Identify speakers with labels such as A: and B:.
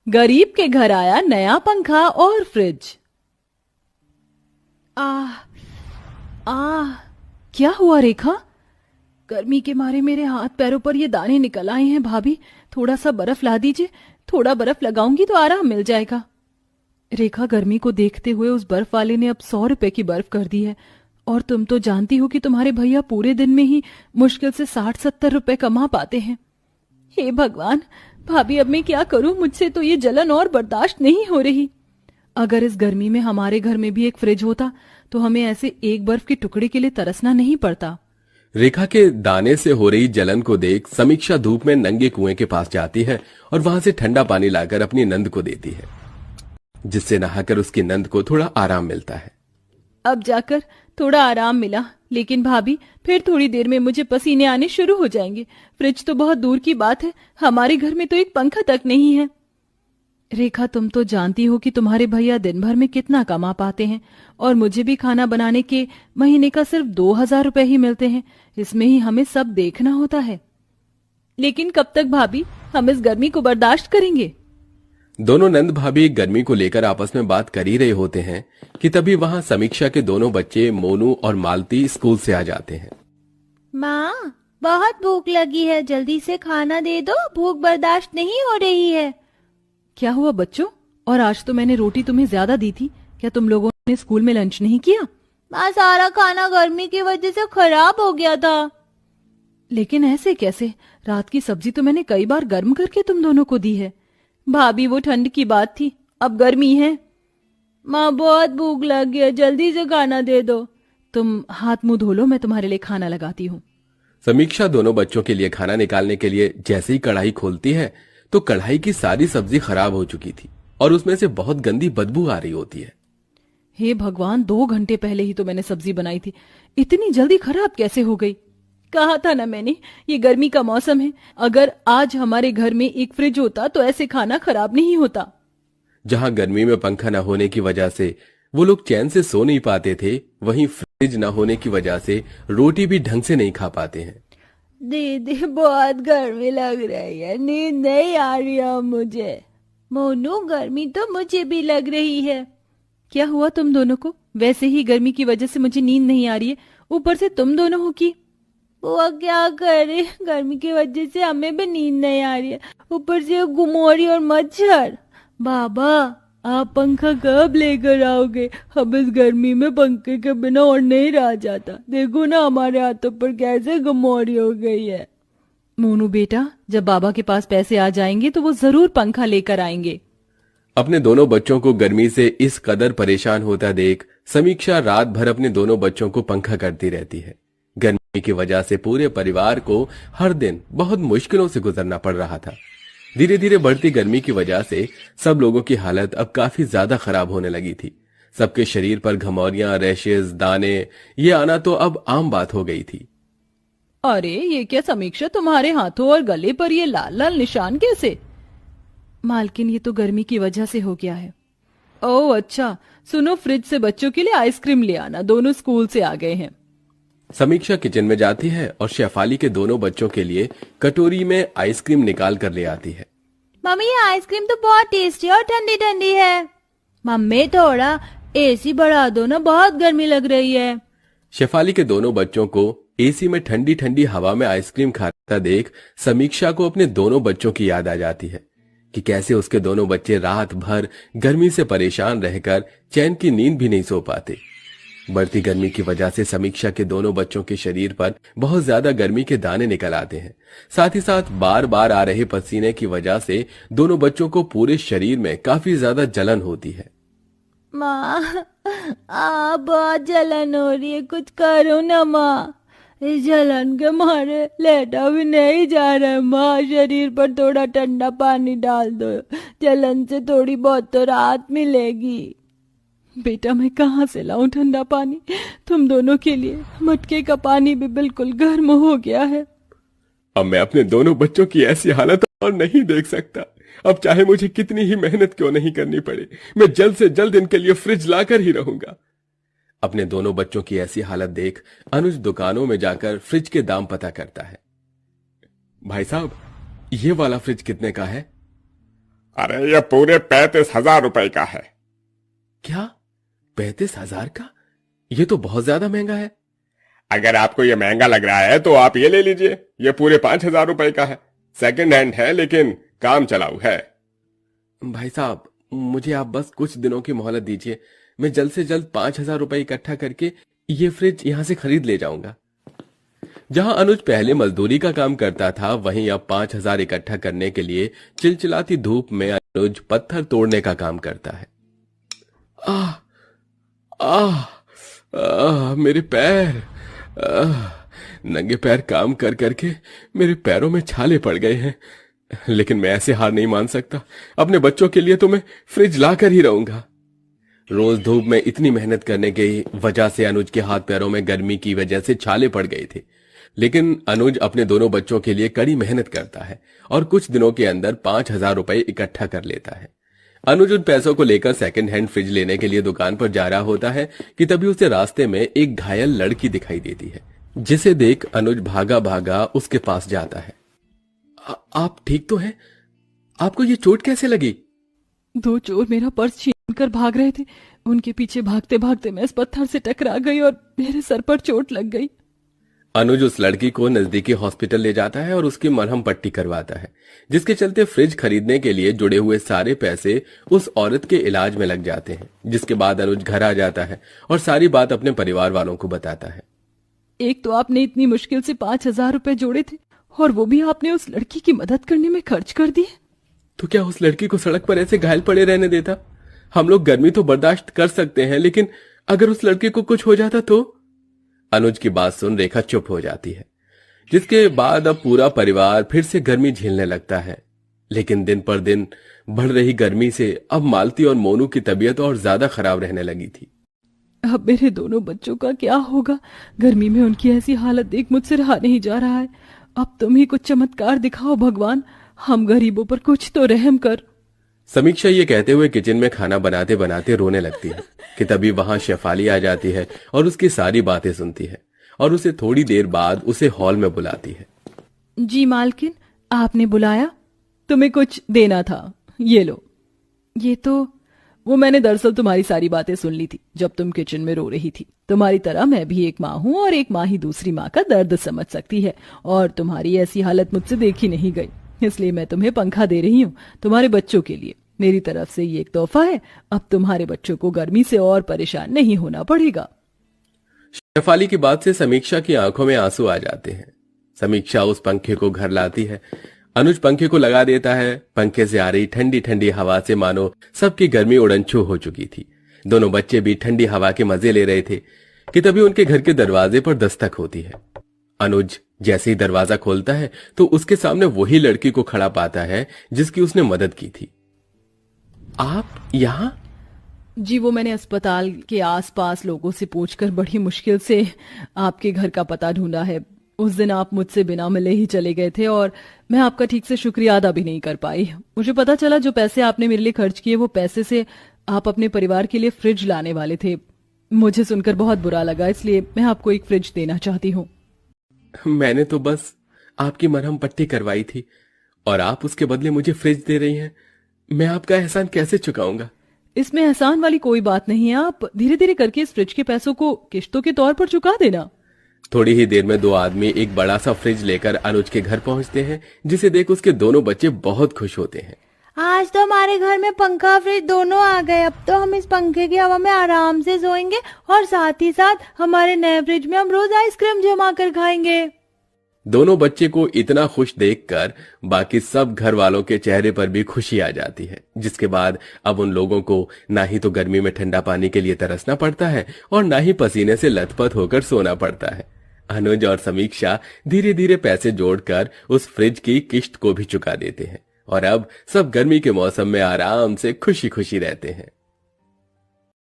A: गरीब के घर आया नया पंखा और फ्रिज। आह आह, क्या हुआ रेखा? गर्मी के मारे मेरे हाथ पैरों पर ये दाने निकल आए हैं। भाभी, थोड़ा सा बर्फ ला दीजिए। थोड़ा बर्फ लगाऊंगी तो आराम मिल जाएगा। रेखा, गर्मी को देखते हुए उस बर्फ वाले ने अब 100 रुपए की बर्फ कर दी है। और तुम तो जानती हो कि तुम्हारे भैया पूरे दिन में ही मुश्किल से 60-70 रुपए कमा पाते हैं। हे भगवान, भाभी अब मैं क्या करूं? मुझसे तो ये जलन और बर्दाश्त नहीं हो रही। अगर इस गर्मी में हमारे घर में भी एक फ्रिज होता तो हमें ऐसे एक बर्फ के टुकड़े के लिए तरसना नहीं पड़ता।
B: रेखा के दाने से हो रही जलन को देख समीक्षा धूप में नंगे कुएं के पास जाती है और वहां से ठंडा पानी लाकर अपनी नंद को देती है, जिससे नहाकर उसकी नंद को थोड़ा आराम मिलता है।
A: अब जाकर थोड़ा आराम मिला, लेकिन भाभी फिर थोड़ी देर में मुझे पसीने आने शुरू हो जाएंगे। फ्रिज तो बहुत दूर की बात है, हमारे घर में तो एक पंखा तक नहीं है। रेखा, तुम तो जानती हो कि तुम्हारे भैया दिन भर में कितना कमा पाते हैं और मुझे भी खाना बनाने के महीने का सिर्फ 2000 रुपए ही मिलते हैं। इसमें ही हमें सब देखना होता है। लेकिन कब तक भाभी हम इस गर्मी को बर्दाश्त करेंगे?
B: दोनों नंद भाभी गर्मी को लेकर आपस में बात कर ही रहे होते हैं कि तभी वहां समीक्षा के दोनों बच्चे मोनू और मालती स्कूल से आ जाते हैं।
C: माँ, बहुत भूख लगी है, जल्दी से खाना दे दो, भूख बर्दाश्त नहीं हो रही है।
A: क्या हुआ बच्चों? और आज तो मैंने रोटी तुम्हें ज्यादा दी थी, क्या तुम लोगों ने स्कूल में लंच नहीं किया?
C: माँ, सारा खाना गर्मी की वजह से खराब हो गया था।
A: लेकिन ऐसे कैसे? रात की सब्जी तो मैंने कई बार गर्म करके तुम दोनों को दी है। भाभी, वो ठंड की बात थी, अब गर्मी है।
C: माँ, बहुत भूख लगी है, जल्दी से खाना दे दो।
A: तुम हाथ मुंह धो लो, मैं तुम्हारे लिए खाना लगाती हूँ।
B: समीक्षा दोनों बच्चों के लिए खाना निकालने के लिए जैसे ही कढ़ाई खोलती है तो कढ़ाई की सारी सब्जी खराब हो चुकी थी और उसमें से बहुत गंदी बदबू आ रही होती है।
A: हे भगवान, 2 घंटे पहले ही तो मैंने सब्जी बनाई थी, इतनी जल्दी खराब कैसे हो गई? कहा था ना मैंने, ये गर्मी का मौसम है। अगर आज हमारे घर में एक फ्रिज होता तो ऐसे खाना खराब नहीं होता।
B: जहां गर्मी में पंखा न होने की वजह से वो लोग चैन से सो नहीं पाते थे, वहीं फ्रिज न होने की वजह से रोटी भी ढंग से नहीं खा पाते हैं।
C: दीदी, बहुत गर्मी लग रही है, नींद नहीं आ रही है मुझे। मोनू, गर्मी तो मुझे भी लग रही है।
A: क्या हुआ तुम दोनों को? वैसे ही गर्मी की वजह से मुझे नींद नहीं आ रही है, ऊपर से तुम दोनों हो की।
C: वो क्या करे, गर्मी की वजह से हमें भी नींद नहीं आ रही है, ऊपर से गुमोरी और मच्छर।
A: बाबा, आप पंखा कब लेकर आओगे? अब इस गर्मी में पंखे के बिना और नहीं रहा जाता। देखो ना, हमारे हाथों पर कैसे गुमोरी हो गई है। मोनू बेटा, जब बाबा के पास पैसे आ जाएंगे तो वो जरूर पंखा लेकर आएंगे।
B: अपने दोनों बच्चों को गर्मी से इस कदर परेशान होता देख समीक्षा रात भर अपने दोनों बच्चों को पंखा करती रहती है। गर्मी की वजह से पूरे परिवार को हर दिन बहुत मुश्किलों से गुजरना पड़ रहा था। धीरे धीरे बढ़ती गर्मी की वजह से सब लोगों की हालत अब काफी ज्यादा खराब होने लगी थी। सबके शरीर पर घमौरियां, रैशेज, दाने ये आना तो अब आम बात हो गई थी।
A: अरे ये क्या समीक्षा, तुम्हारे हाथों और गले पर ये लाल लाल निशान कैसे? मालकिन, ये तो गर्मी की वजह से हो गया है। ओह अच्छा, सुनो, फ्रिज से बच्चों के लिए आइसक्रीम ले आना, दोनों स्कूल से आ गए हैं।
B: समीक्षा किचन में जाती है और शेफाली के दोनों बच्चों के लिए कटोरी में आइसक्रीम निकाल कर ले आती है।
C: मम्मी, ये आइसक्रीम तो बहुत टेस्टी और ठंडी ठंडी है। मम्मी, थोड़ा एसी बढ़ा दो ना, बहुत गर्मी लग रही है।
B: शेफाली के दोनों बच्चों को एसी में ठंडी ठंडी हवा में आइसक्रीम खाता देख समीक्षा को अपने दोनों बच्चों की याद आ जाती है कि कैसे उसके दोनों बच्चे रात भर गर्मी से परेशान रहकर चैन की नींद भी नहीं सो पाते। बढ़ती गर्मी की वजह से समीक्षा के दोनों बच्चों के शरीर पर बहुत ज्यादा गर्मी के दाने निकल आते हैं। साथ ही साथ बार बार आ रहे पसीने की वजह से दोनों बच्चों को पूरे शरीर में काफी ज्यादा जलन होती है।
C: माँ, बहुत जलन हो रही है, कुछ करो ना माँ। इस जलन के मारे लेटा भी नहीं जा रहा है। माँ, शरीर पर थोड़ा ठंडा पानी डाल दो, जलन से थोड़ी बहुत तो राहत मिलेगी।
A: बेटा, मैं कहाँ से लाऊं ठंडा पानी तुम दोनों के लिए? मटके का पानी भी बिल्कुल गर्म हो गया है।
B: अब मैं अपने दोनों बच्चों की ऐसी हालत और नहीं देख सकता। अब चाहे मुझे कितनी ही मेहनत क्यों नहीं करनी पड़े, मैं जल्द से जल्द इनके लिए फ्रिज लाकर ही रहूंगा। अपने दोनों बच्चों की ऐसी हालत देख अनुज दुकानों में जाकर फ्रिज के दाम पता करता है। भाई साहब, ये वाला फ्रिज कितने का है?
D: अरे ये पूरे 35,000 रुपए का है।
B: क्या 35,000 का? ये तो बहुत ज्यादा महंगा है।
D: अगर आपको ये महंगा लग रहा है तो आप ये ले लीजिए, ये पूरे 5,000 रुपए का है। सेकंड हैंड है लेकिन काम चलाऊ है।
B: भाई साहब, मुझे आप बस कुछ दिनों की मोहलत दीजिए। मैं जल्द से जल्द 5,000 रुपए इकट्ठा करके ये फ्रिज यहां से खरीद ले जाऊंगा। जहां अनुज पहले मजदूरी का काम करता था, वहीं अब 5,000 इकट्ठा करने के लिए चिलचिलाती धूप में अनुज पत्थर तोड़ने का काम करता है। आह आह आह मेरे पैर। नंगे पैर काम कर करके मेरे पैरों में छाले पड़ गए हैं, लेकिन मैं ऐसे हार नहीं मान सकता। अपने बच्चों के लिए तो मैं फ्रिज ला कर ही रहूंगा। रोज धूप में इतनी मेहनत करने की वजह से अनुज के हाथ पैरों में गर्मी की वजह से छाले पड़ गए थे, लेकिन अनुज अपने दोनों बच्चों के लिए कड़ी मेहनत करता है और कुछ दिनों के अंदर 5,000 रुपए इकट्ठा कर लेता है। अनुज उन पैसों को लेकर सेकंड हैंड फ्रिज लेने के लिए दुकान पर जा रहा होता है कि तभी उसे रास्ते में एक घायल लड़की दिखाई देती है, जिसे देख अनुज भागा भागा उसके पास जाता है। आप ठीक तो हैं? आपको ये चोट कैसे लगी?
A: 2 चोर मेरा पर्स छीन कर भाग रहे थे। उनके पीछे भागते भागते मैं इस पत्थर से टकरा गई और मेरे सर पर चोट लग गई।
B: अनुज उस लड़की को नजदीकी हॉस्पिटल ले जाता है और उसकी मरहम पट्टी करवाता है, जिसके चलते फ्रिज खरीदने के लिए जुड़े हुए सारे पैसे उस औरत के इलाज में लग जाते हैं। जिसके बाद अनुज घर आ जाता है और सारी बात अपने परिवार वालों को बताता है।
A: एक तो आपने इतनी मुश्किल से 5,000 रुपए जोड़े थे और वो भी आपने उस लड़की की मदद करने में खर्च कर दिए।
B: तो क्या उस लड़की को सड़क पर ऐसे घायल पड़े रहने देता? हम लोग गर्मी तो बर्दाश्त कर सकते हैं, लेकिन अगर उस लड़के को कुछ हो जाता तो? अनुज की बात सुन रेखा चुप हो जाती है, जिसके बाद अब पूरा परिवार फिर से गर्मी झेलने लगता है। लेकिन दिन पर दिन बढ़ रही गर्मी से अब मालती और मोनू की तबीयत और ज्यादा खराब रहने लगी थी।
A: अब मेरे दोनों बच्चों का क्या होगा? गर्मी में उनकी ऐसी हालत देख मुझसे रहा नहीं जा रहा है। अब तुम ही कुछ चमत्कार दिखाओ भगवान, हम गरीबों पर कुछ तो रहम कर।
B: समीक्षा ये कहते हुए किचन में खाना बनाते बनाते रोने लगती है कि तभी वहां शेफाली आ जाती है और उसकी सारी बातें सुनती है और उसे थोड़ी देर बाद उसे हॉल में बुलाती है।
A: जी मालकिन, आपने बुलाया? तुम्हें कुछ देना था, ये लो। ये तो वो मैंने दरअसल तुम्हारी सारी बातें सुन ली थी जब तुम किचन में रो रही थी। तुम्हारी तरह मैं भी एक माँ हूँ और एक माँ ही दूसरी माँ का दर्द समझ सकती है, और तुम्हारी ऐसी हालत मुझसे देखी नहीं गई, इसलिए मैं तुम्हें पंखा दे रही हूँ तुम्हारे बच्चों के लिए। मेरी तरफ से ये एक तोहफा है। अब तुम्हारे बच्चों को गर्मी से और परेशान नहीं होना पड़ेगा।
B: शेफाली की बात से समीक्षा की आंखों में आंसू आ जाते हैं। समीक्षा उस पंखे को घर लाती है। अनुज पंखे को लगा देता है। पंखे से आ रही ठंडी ठंडी हवा से मानो सबकी गर्मी उड़नछू हो चुकी थी। दोनों बच्चे भी ठंडी हवा के मजे ले रहे थे कि तभी उनके घर के दरवाजे पर दस्तक होती है। अनुज जैसे ही दरवाजा खोलता है तो उसके सामने वही लड़की को खड़ा पाता है जिसकी उसने मदद की थी। आप यहाँ?
A: जी, वो मैंने अस्पताल के आसपास लोगों से पूछकर बड़ी मुश्किल से आपके घर का पता ढूंढा है। उस दिन आप मुझसे बिना मिले ही चले गए थे और मैं आपका ठीक से शुक्रिया अदा भी नहीं कर पाई। मुझे पता चला जो पैसे आपने मेरे लिए खर्च किए वो पैसे से आप अपने परिवार के लिए फ्रिज लाने वाले थे। मुझे सुनकर बहुत बुरा लगा, इसलिए मैं आपको एक फ्रिज देना चाहती हूँ।
B: मैंने तो बस आपकी मरहम पट्टी करवाई थी और आप उसके बदले मुझे फ्रिज दे रही हैं। मैं आपका एहसान कैसे चुकाऊंगा?
A: इसमें एहसान वाली कोई बात नहीं है। आप धीरे धीरे करके इस फ्रिज के पैसों को किश्तों के तौर पर चुका देना।
B: थोड़ी ही देर में दो आदमी एक बड़ा सा फ्रिज लेकर अनुज के घर पहुंचते हैं, जिसे देख उसके दोनों बच्चे बहुत खुश होते हैं।
C: आज तो हमारे घर में पंखा फ्रिज दोनों आ गए। अब तो हम इस पंखे की हवा में आराम से सोएंगे और साथ ही साथ हमारे नए फ्रिज में हम रोज आइसक्रीम जमा कर खाएंगे।
B: दोनों बच्चे को इतना खुश देखकर बाकी सब घर वालों के चेहरे पर भी खुशी आ जाती है, जिसके बाद अब उन लोगों को ना ही तो गर्मी में ठंडा पानी के लिए तरसना पड़ता है और ना ही पसीने से लथपथ होकर सोना पड़ता है। अनुज और समीक्षा धीरे धीरे पैसे जोड़कर उस फ्रिज की किश्त को भी चुका देते हैं और अब सब गर्मी के मौसम में आराम से खुशी खुशी रहते हैं।